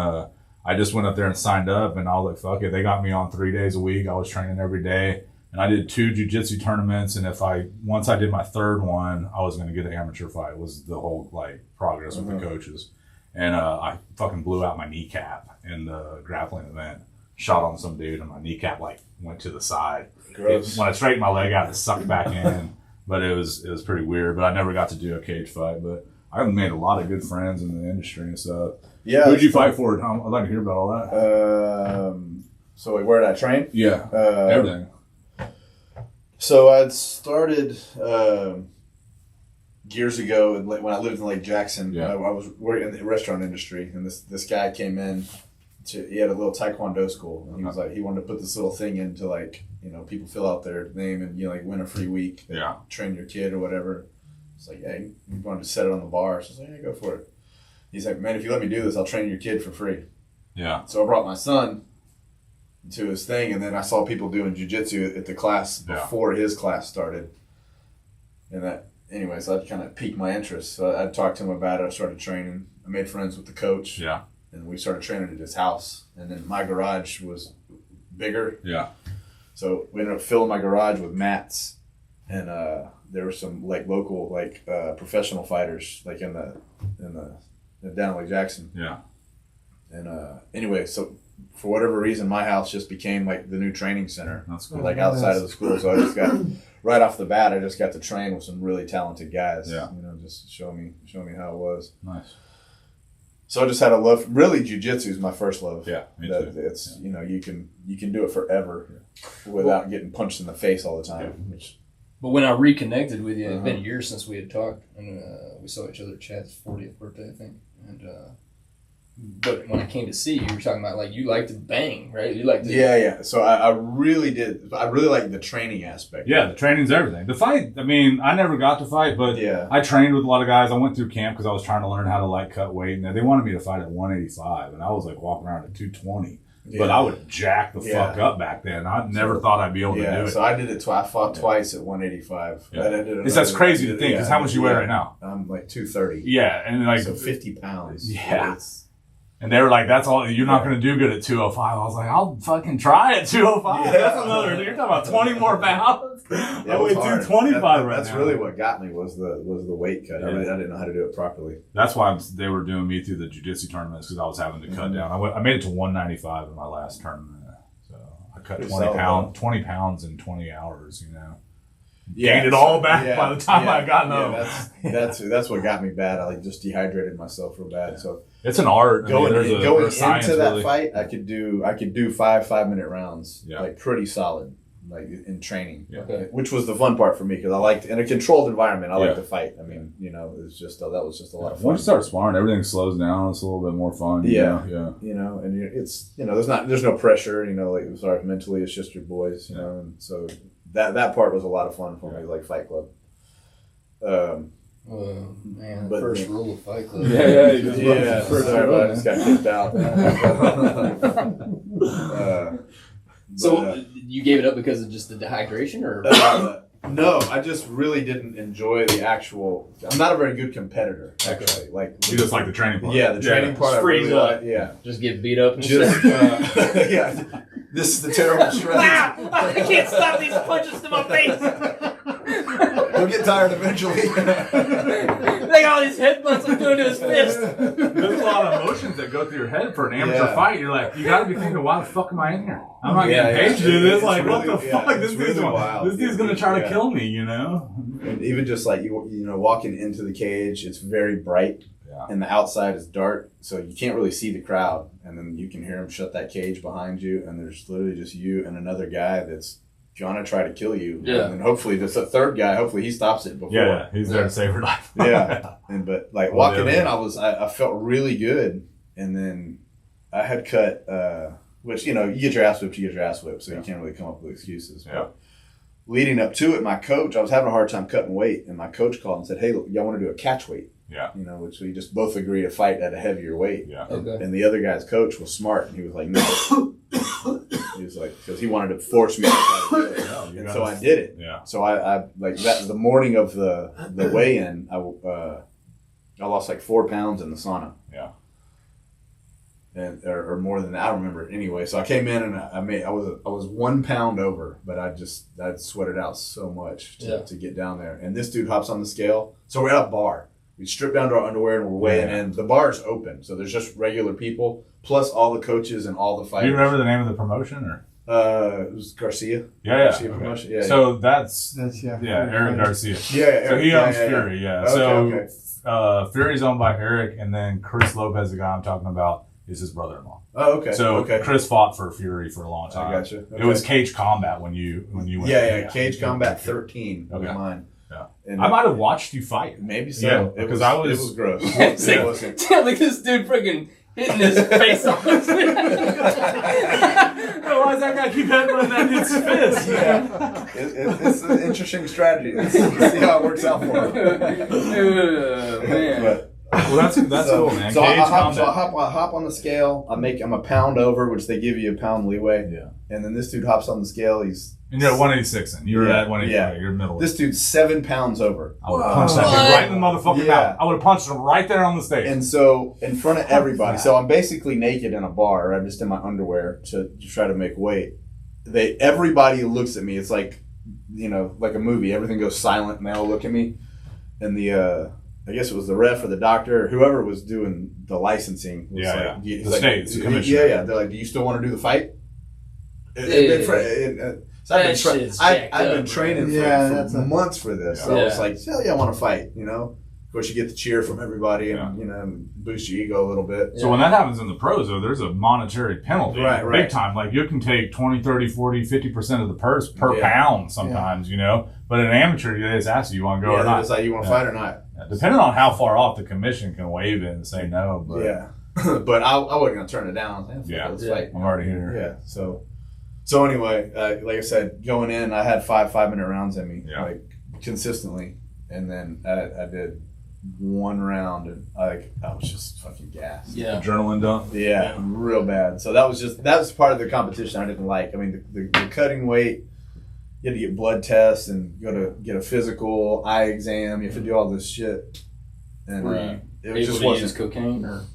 I just went up there and signed up, and I was like, fuck it. They got me on 3 days a week. I was training every day. And I did 2 jiu-jitsu tournaments, and once I did my 3rd one, I was going to get an amateur fight. Was the whole like progress with the coaches. And I fucking blew out my kneecap in the grappling event. Shot on some dude, and my kneecap like went to the side. Gross. When I straightened my leg out, it sucked back in. But it was pretty weird. But I never got to do a cage fight. But I made a lot of good friends in the industry and stuff. Yeah. Who'd you fight for? I'd like to hear about all that. So like, where did I train? Yeah, everything. So I'd started years ago when I lived in Lake Jackson. Yeah. I was working in the restaurant industry, and this guy came in. He had a little taekwondo school, and he was like, he wanted to put this little thing in to like, you know, people fill out their name and, you know, like win a free week. Yeah. Train your kid or whatever. It's like, yeah, you wanted to set it on the bar. So I was like, yeah, go for it. He's like, man, if you let me do this, I'll train your kid for free. Yeah. So I brought my son to his thing, and then I saw people doing jiu-jitsu at the class before his class started. And anyways, that kind of piqued my interest. So I talked to him about it. I started training. I made friends with the coach. Yeah. And we started training at his house. And then my garage was bigger. Yeah. So we ended up filling my garage with mats. And there were some like local professional fighters like in down Lake Jackson. Yeah. And anyway, so for whatever reason, my house just became like the new training center. That's cool. Like outside of the school. So I just got right off the bat, I just got to train with some really talented guys. Yeah. You know, just show me how it was. Nice. So I just had a love. Really, jiu-jitsu is my first love. Yeah, me too. It's you know, you can do it forever without getting punched in the face all the time. But when I reconnected with you, it's been a year since we had talked, and we saw each other at Chad's 40th birthday, I think. And but when I came to see you, you were talking about like you like to bang, right? You like to Yeah. So I really did. I really like the training aspect. Yeah, the training's everything. The fight, I mean, I never got to fight, but Yeah. I trained with a lot of guys. I went through camp because I was trying to learn how to like cut weight, and they wanted me to fight at 185, and I was like walking around at 220. But I would jack the fuck up back then. I never thought I'd be able to do it. So I did it. I fought twice at 185. Yeah. That's crazy to think. Because how much you weigh right now? I'm like 230. Yeah, and like So 50 pounds. Yeah. And they were like, "That's all. You're not going to do good at 205." I was like, "I'll fucking try at 205." Yeah. That's another. You're talking about 20 more pounds. I weigh 225 right now. That's really what got me was the weight cut. Yeah. I didn't know how to do it properly. That's why they were doing me through the jiu-jitsu tournaments because I was having to cut down. I made it to 195 in my last tournament, so I cut 20 pounds in 20 hours. You know, gained it all back by the time I got home. That's what got me bad. I just dehydrated myself real bad. So it's an art. Going there's into that really. fight, I could do 5-minute rounds, Yeah. like pretty solid, like in training. Yeah. Which was the fun part for me because I liked in a controlled environment. I like Yeah. to fight. I mean, you know, it was just that was just a lot of fun. Once you start sparring, everything slows down. It's a little bit more fun. Yeah. Yeah. You know, and it's there's no pressure. You know, like mentally, it's just your boys. You know, and so that part was a lot of fun for me, like Fight Club. Man, But- first rule of Fight Club. Yeah, sorry, but I just got kicked out. So you gave it up because of just the dehydration, or No, I just really didn't enjoy the actual. I'm not a very good competitor, actually. Like You just like the training part. Yeah, the training part. I freeze really up. like. Yeah, Just get beat up and just stuff. yeah. This is the terrible shred. I can't stop these punches to my face. He'll get tired eventually. They got all these headbutts I'm doing to his fist. There's a lot of emotions that go through your head for an amateur Yeah. fight. You're like, you got to be thinking, why the fuck am I in here? I'm not Yeah, getting paid to do this. it's Like, what really- the fuck? yeah, This it's dude's really gonna, wild. this dude's gonna try to Yeah. kill me, you know? And even just like you know, walking into the cage, it's very bright, Yeah. and the outside is dark, so you can't really see the crowd. And then you can hear him shut that cage behind you, and there's literally just you and another guy that's trying to try to kill you. Yeah. And then hopefully there's a third guy. Hopefully he stops it before. Yeah, he's there to save her life. Yeah. But like Well, walking yeah. in, I felt really good, and then I had cut, which you know, you get your ass whipped, so you can't really come up with excuses. Yeah. But leading up to it, my coach, I was having a hard time cutting weight, and my coach called and said, "Hey, y'all want to do a catch weight?" Yeah. You know, which we just both agreed to fight at a heavier weight. Yeah. Okay. And the other guy's coach was smart, and he was like, "No." He was like, because he wanted to force me to try to do it. Yeah, you And gotta- so I did it. Yeah. So I like that the morning of the weigh-in, I lost like 4 pounds in the sauna. Yeah. And or more than that, I don't remember anyway. So I came in and I was 1 pound over, but I'd sweated out so much to get down there. And this dude hops on the scale. So we're at a bar. We strip down to our underwear and we're weighing in. The bar's open, so there's just regular people plus all the coaches and all the Do fighters. you remember the name of the promotion or? It was Garcia. Yeah. Garcia promotion. Yeah. So that's yeah, Eric Garcia. Yeah. So he owns yeah. Fury. Yeah. Okay, So okay. Fury's owned by Eric, and then Chris Lopez, the guy I'm talking about, is his brother-in-law. Oh, okay. So okay. Chris fought for Fury for a long time. I gotcha. It was Cage Combat when you went. Yeah. Cage Combat 13 was Okay. mine. Yeah. And I might have watched you fight. maybe so. Yeah, It because it was gross. It's It like, wasn't. damn, like this dude freaking hitting his face off. Why does that guy keep headbutting that dude's fist? Yeah. It's an interesting strategy. Let's see how it works out for him. Man. But, Well, that's cool, man. So, Cage I Combat. hop on the scale. I'm a pound over, which they give you a pound leeway. Yeah. And then this dude hops on the scale. And you're at 186, and you're Yeah, at 185. yeah. You're middle. This dude's 7 pounds over. I would have punched that dude What? right in the motherfucking Yeah. mouth. I would have punched him right there on the stage. And so, in front of everybody, so I'm basically naked in a bar. I'm just in my underwear to try to make weight. Everybody looks at me. It's like, you know, like a movie. Everything goes silent, and they all look at me. And I guess it was the ref or the doctor or whoever was doing the licensing. Was Yeah, like, yeah. he's The like, states, the commissioner. Yeah. They're like, do you still want to do the fight? So That shit's I've jacked been up, training man. for Yeah, that's a- months for this. So I was like, hell yeah, I want to fight, you know? Of course, you get the cheer from everybody and, you know, boost your ego a little bit. So when that happens in the pros, though, there's a monetary penalty. Right. Big time. Like, you can take 20, 30, 40, 50% of the purse per pound sometimes, you know? But in an amateur, they just ask you want to go or not. It's like, you want to fight or not? Depending on how far off the commission can waive it and say no. But Yeah. But I wasn't going to turn it down. I was like, let's fight. I'm already here. Yeah. So anyway, like I said, going in, I had 5-minute rounds in me, like consistently. And then I did one round and I was just fucking gassed. Yeah. Adrenaline dump. Yeah, real bad. So that was part of the competition I didn't like. I mean, the cutting weight, you had to get blood tests and go to get a physical, eye exam. You have to do all this shit. And Were you it just able to wasn't. use cocaine or?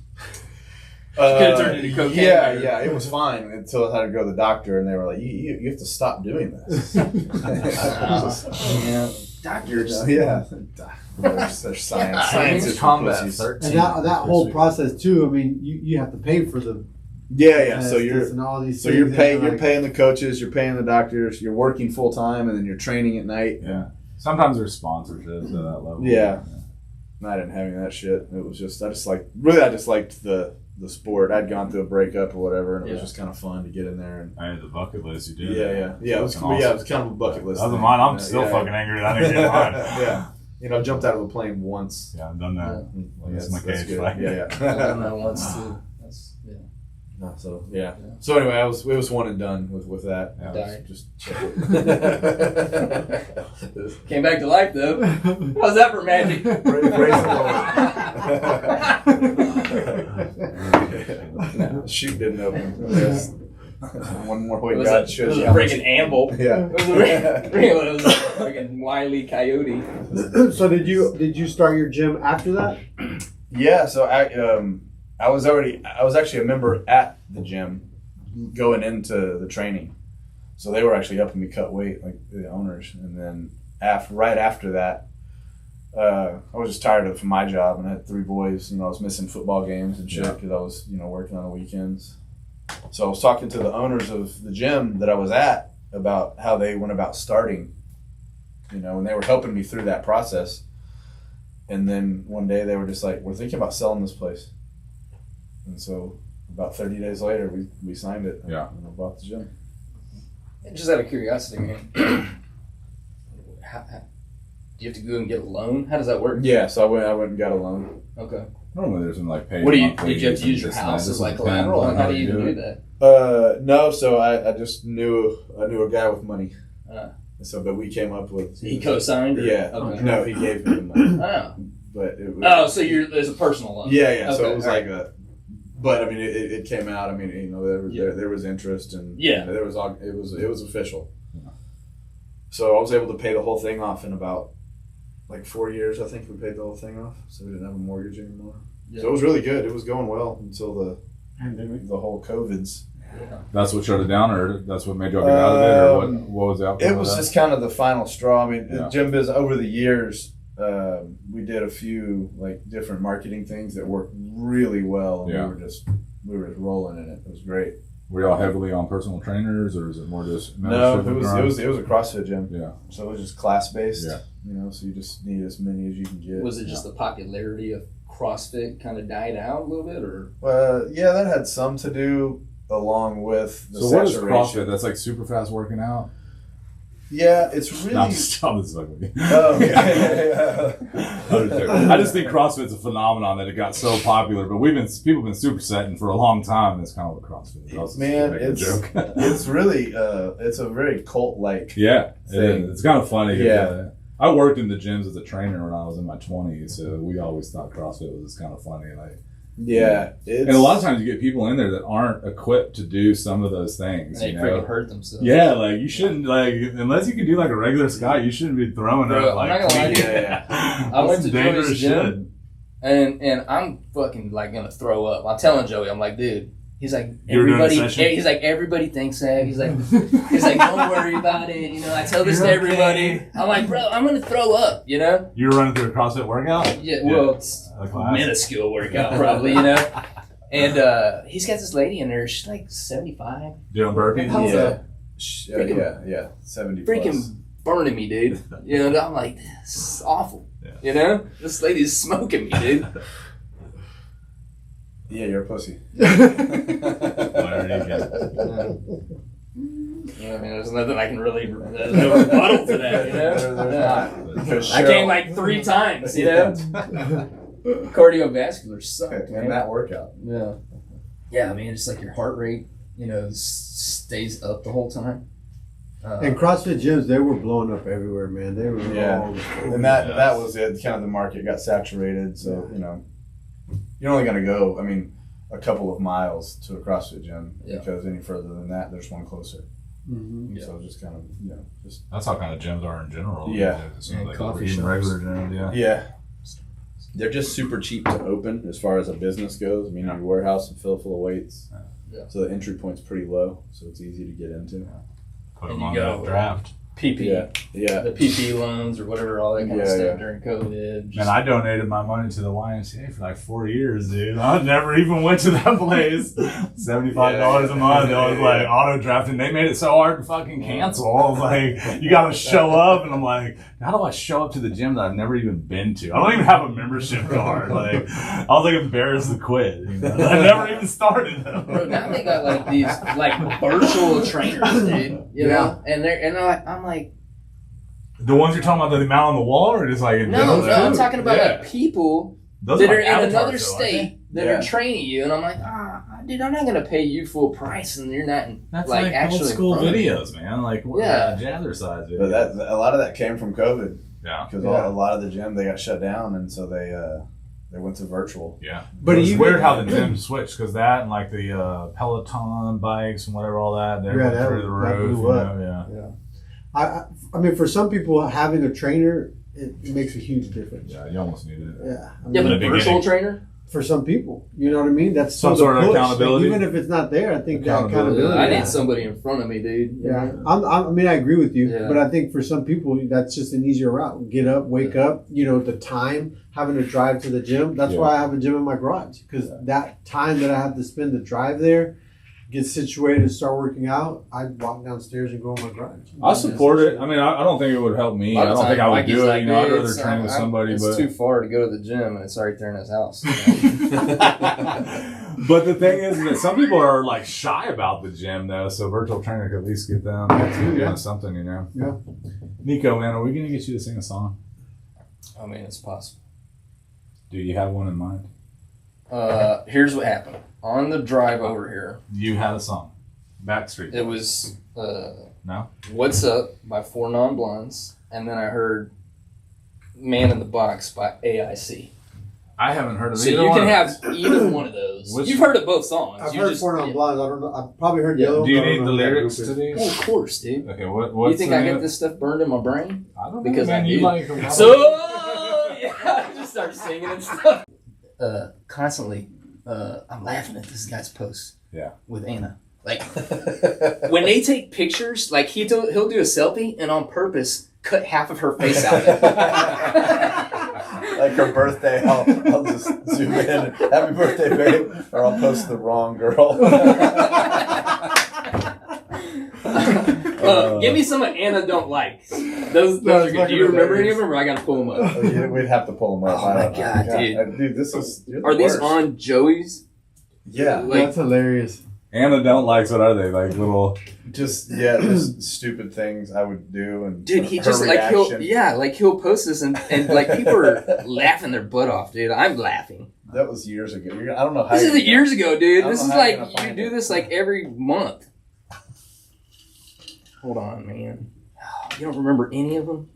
Could've turned into cocaine Yeah, or- yeah, it was fine until I had to go to the doctor, and they were like, "You have to stop doing this." Yeah. Doctors. Yeah, there's science. Science is for pussies. And that whole process too. I mean, you have to pay for the Yeah. So tests and all these. So you're things, paying. and You're like- paying the coaches. You're paying the doctors. You're working full time, and then you're training at night. Yeah. Sometimes there's sponsorships at that level. Yeah. And I didn't have any of that shit. It was just I just liked the sport. I'd gone through a breakup or whatever, and it was just kind of fun to get in there. And I had the bucket list you did. yeah. It was Fucking it was kind of a bucket list. Other than thing. mine, I'm still fucking angry that I didn't get mine. Yeah. You know, jumped out of a plane once. Yeah, I've done that. Well, That's that's my cage good. fight. I've done that once too. That's So yeah. So anyway, it was one and done with that. Yeah. Died. Just Came back to life though. How's that for magic? praise the Lord. Chute didn't open. Yes. One more way It was God a shows you how much. freaking amble. Yeah. It was a freaking Wile E. Coyote. So did you start your gym after that? Yeah, so I was actually a member at the gym going into the training. So they were actually helping me cut weight, like the owners. And then right after that, I was just tired of my job, and I had 3 boys. I was missing football games and shit because I was, working on the weekends. So I was talking to the owners of the gym that I was at about how they went about starting, and they were helping me through that process. And then one day they were just like, we're thinking about selling this place. And so about 30 days later, we signed it. Yeah. And I bought the gym. Just out of curiosity, man. Do you have to go and get a loan? How does that work? Yeah, so I went and got a loan. Okay. Normally there's some like pay. What did you monthly have to use your and house this as like and that. collateral? Depends on How do you even do it. that? No, so I just knew a guy with money. But we came up with. He co-signed? Yeah. Okay. No, he gave me the money. Oh. But it was, So there's a personal loan. Yeah. So Okay, it was all like but I mean, it came out. I mean, there was interest and there was it was official. Yeah. So I was able to pay the whole thing off in about like 4 years. I think we paid the whole thing off, so we didn't have a mortgage anymore. Yeah. So it was really good. It was going well until the whole COVIDs. Yeah. That's what shut it down, or that's what made you all get out of it, or what was the outcome? It was of that? just kind of the final straw. I mean, Yeah. gym business over the years, we did a few like different marketing things that worked really well. And Yeah. we were just rolling in it. It was great. Were y'all heavily on personal trainers, or is it more just No, membership it and was a CrossFit gym. Yeah. So it was just class based. Yeah. So you just need as many as you can get. Was it just the popularity of CrossFit kind of died out a little bit, or? Yeah, that had some to do along with the So what is saturation. CrossFit? That's like super fast working out. Yeah, it's really. No, I'm just fucking with you. Oh, okay. I just think CrossFit's a phenomenon that it got so popular, but people have been supersetting for a long time. That's kind of what CrossFit is. I was just Man, making a it's joke. it's really it's a very cult like. Yeah, thing. it's kind of funny. Yeah. I worked in the gyms as a trainer when I was in my 20s, so we always thought CrossFit was kind of funny. Like, Yeah, and a lot of times you get people in there that aren't equipped to do some of those things. They freaking hurt themselves. Yeah, like you shouldn't unless you can do like a regular sky, you shouldn't be throwing Bro, up like. I'm not gonna lie to you. Yeah. I went to dangerous Joey's gym, and I'm fucking like gonna throw up. I'm telling Joey, I'm like, dude. He's like You were doing a everybody. session? He's like everybody thinks that. He's like don't worry about it. I tell this to everybody. I'm like, bro, I'm gonna throw up. You were running through a CrossFit workout? Yeah. Well, it's A class? minuscule workout probably. And he's got this lady in there. She's like 75. Doing burpees? How's that? Yeah, 70 Freaking plus. burning me, dude. I'm like, this is awful. Yeah. This lady's smoking me, dude. Yeah, you're a pussy. Yeah, I mean, there's nothing I can really. There's no rebuttal to that, There's I came like 3 times, Cardiovascular sucked, man. in that workout. Yeah. Yeah, I mean, it's like your heart rate, stays up the whole time. And CrossFit gyms, they were blowing up everywhere, man. They were all And that was it. Kind of the market got saturated. So you're only going to go, a couple of miles to a CrossFit gym because any further than that, there's one closer. Mm-hmm. So just kind of, just. That's how kind of gyms are in general. Yeah. And Like coffee even shops. regular gyms, yeah. Yeah. They're just super cheap to open as far as a business goes. Your warehouse and fill full of weights. Yeah. So the entry point's pretty low, so it's easy to get into. Put And them you on go- that draft. PP. Yeah. The PP loans or whatever, all that kind of Yeah, stuff yeah. during COVID. Man, I donated my money to the YMCA for like 4 years, dude. I never even went to that place. $75 a month. I was like auto drafting. They made it so hard to fucking cancel. I was like, you got to show up. And I'm like, how do I show up to the gym that I've never even been to? I don't even have a membership card. Like, I was like embarrassed to quit. I never even started. Bro, now they got like these like virtual trainers, dude. And they're like, I'm like, The ones you're talking about, the mount on the wall, or just like in no, general? I'm talking about like people Those that are are like in avatars, another though, state that Yeah. are training you, and I'm like, dude, I'm not gonna pay you full price, and you're not That's like like actually old school in front of me. videos, man. Like Yeah. jazzercise videos. But a lot of that came from COVID yeah. because a lot of the gym they got shut down, and so they They went to virtual. Yeah. But it's even- weird how the gym switched because that and like the Peloton bikes and whatever all that, they Yeah, went that- through the that roof. blew up. Yeah. I mean, for some people, having a trainer, it makes a huge difference. Yeah, you almost needed it. Yeah. I Yeah, mean, In but the a virtual beginning. trainer? for some people, you know what I mean? That's Some still the sort of push. accountability. Like, even if it's not there, I think that Accountability. accountability. I need somebody in front of me, dude. Yeah, I mean, I agree with you, Yeah. but I think for some people, that's just an easier route. Get up, wake up, the time, having to drive to the gym. That's why I have a gym in my garage, because that time that I have to spend to drive there, get situated, start working out, I walk downstairs and go in my garage. I support it. I mean, I don't think it would help me. I don't think I would do it. I'd rather train with somebody. It's But too far to go to the gym, and it's right there in his house. but the thing is that some people are like shy about the gym though, so virtual trainer could at least get them doing something, Yeah. Nico, man, are we gonna get you to sing a song? I mean, it's possible. Do you have one in mind? Here's what happened. On the drive over here, You had a song. Backstreet. it was No? What's Up by Four Non-Blondes, and then I heard Man in the Box by AIC. I haven't heard of So either you one. can have either one of those. Which- You've heard of both songs. I've You heard just- Four Non Blondes. I don't know. I've probably heard Yeah. the other Do you one, but I need don't the know who that lyrics group to is. Oh, these? of course, dude. Okay, what's You think the I name? get this stuff burned in my brain? I don't know, Because man. I You do. like them. So, yeah, I just start singing and stuff. Constantly, I'm laughing at this guy's post. Yeah. With Anna. Like, when they take pictures, like he'll do a selfie and on purpose cut half of her face out. Like her birthday, I'll just zoom in. Happy birthday, babe. Or I'll post the wrong girl. Give me some of Anna don't like. Those are good. Do you remember any of them, or I gotta pull them up? Yeah, we'd have to pull them up. Oh I my don't know. God, dude. Dude, this is. you're the Are these worst. on Joey's? Yeah. Like, That's hilarious. Anna don't likes. What are they? Like little. Just stupid things I would do, and dude, he her just reaction. he'll post this and like people are laughing their butt off, dude. I'm laughing. That was years ago. I don't know how. This is you- years ago, dude. I don't This know is how you're like gonna you find do it. this like every month. Hold on, man. You don't remember any of them?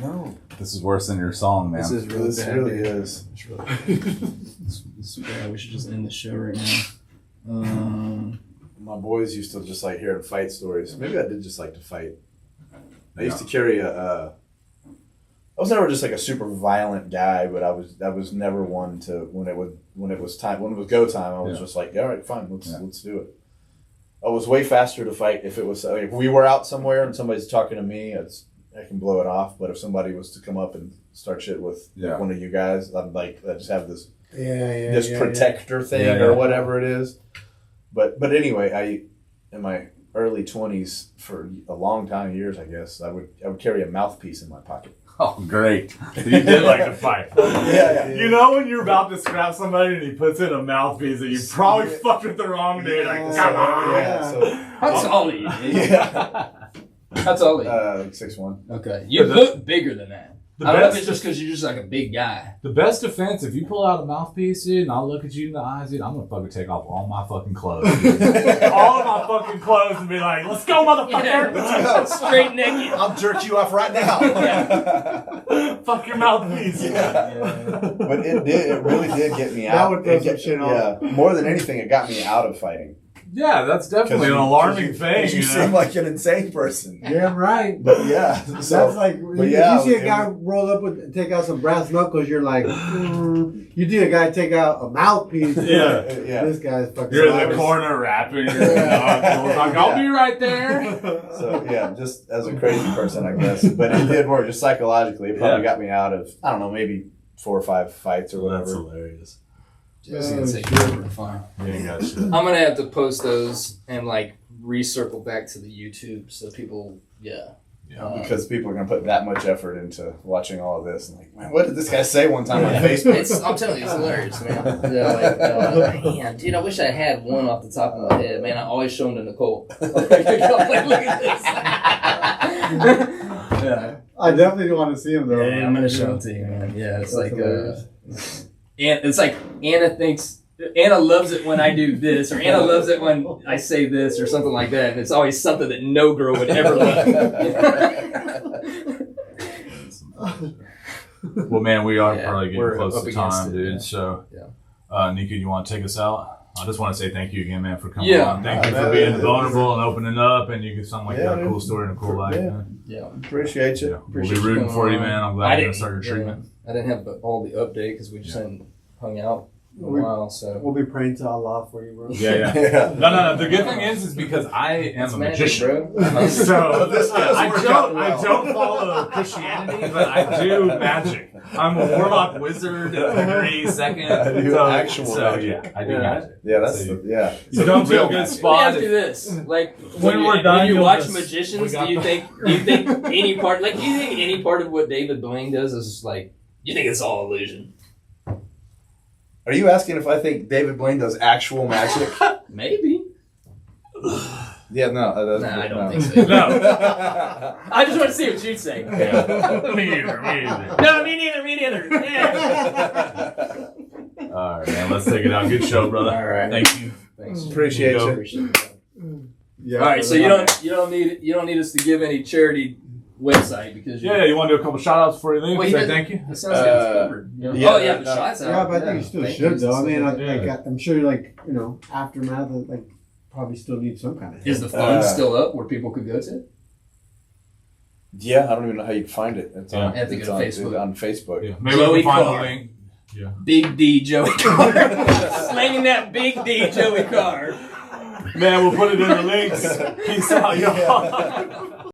No, This is worse than your song, man. This is really this bad. really dude. is. It's really this is bad. We should just end the show right now. My boys used to just like hearing fight stories. Maybe I did just like to fight. I used to carry I was never just like a super violent guy, but I was never one to when it was go time. I was just like, all right, fine, let's do it. I was way faster to fight if it was if we were out somewhere and somebody's talking to me. I can blow it off, but if somebody was to come up and start shit with one of you guys, I just have this protector thing or whatever it is. But anyway, in my early 20s for a long time, years I guess, I would carry a mouthpiece in my pocket. Oh, great. You did like to fight. Yeah. You know when you're about to scrap somebody and he puts in a mouthpiece that you probably fucked with the wrong dude. Like, come on. How tall are you? Yeah. How tall are you? Like 6'1". Okay, you look bigger than that. The I don't know if best- it's just because you're just like a big guy. The best defense, if you pull out a mouthpiece, dude, and I'll look at you in the eyes, dude, I'm gonna fucking take off all my fucking clothes. Dude. All of my fucking clothes and be like, let's go, motherfucker! Yeah, straight naked. I'll jerk you off right now. Fuck your mouthpiece. But it really did get me That out. would throw some shit off. Yeah, more than anything, it got me out of fighting. Yeah, that's definitely an alarming thing. You seem like an insane person. Yeah, right. But yeah, That's like but you yeah, see a guy roll up with take out some brass knuckles. You're like, you see a guy take out a mouthpiece. Yeah. This guy's fucking. You're in the savage. corner rapping. You're like, I'll be right there. So yeah, just as a crazy person, I guess. But it did work just psychologically. It probably got me out of maybe 4 or 5 fights or whatever. That's hilarious. Just gonna say you're fine. You ain't got shit. I'm gonna have to post those and like recircle back to the YouTube so people, Because people are gonna put that much effort into watching all of this, and like, man, what did this guy say one time on Facebook? I'm telling you, it's hilarious, man. Man, dude, I wish I had one off the top of my head. Man, I always show them to Nicole. Like, look at this. Yeah. I definitely want to see him though. Yeah, I'm gonna show them to you, man. Yeah, it's That's like, hilarious. and it's like Anna loves it when I do this, or Anna loves it when I say this, or something like that. And it's always something that no girl would ever love. Well, man, we are Yeah, probably getting we're close up to against time, it, dude. yeah. So, Yeah. Nika, you want to take us out? I just want to say thank you again, man, for coming Yeah. on. Thank you man, for being it- vulnerable and opening up, and you can sound like you got a dude. cool story and a cool life. Yeah. Man. Yeah. Appreciate you. Yeah. We'll Appreciate be you rooting coming for you, on. man. I'm I glad you're didn't- gonna start your treatment. I didn't have all the update because we just hadn't hung out in a while. So We'll be praying to Allah for you, bro. Yeah. Yeah. No. The good thing is because I am That's a magic, magician. bro. So This does I work out well. don't follow Christianity, but I do magic. I'm a warlock wizard, degree second. I do actual magic. Yeah, I do Yeah. magic. Yeah, that's So yeah. You come to a Real good magic. Let me spot. ask you this: like When we're done, when you you'll watch just- we magicians, got do you think any part do you think any part of what David Blaine does is like you think it's all illusion? Are you asking if I think David Blaine does actual magic? Maybe. Yeah, no. Nah, I don't think so. No. I just want to see what you'd say. Me either. No, me neither. Yeah. All right, man. Let's take it out. Good show, brother. All right. Thank you. Thanks. Appreciate Go. you. Appreciate it. Yeah. All right, so you don't need us to give any charity website because Yeah, you want to do a couple shout outs before you leave? Well, he Say does- thank you. It sounds like it's covered. yeah, Oh yeah, the no. shots out. Yeah, but I think you still Thank should, though. I mean, Yeah. I'm sure, like, aftermath, like, probably still need some kind of Is the fund still up where people could go to? Yeah, I don't even know how you'd find it. It's on, I have to it's go on, to Facebook. it's on Facebook. Yeah. Maybe Joey we can find Carr. the link. Yeah. Big D Joey Carr. Slinging that Big D Joey Carr. Man, we'll put it in the links. Peace out, y'all.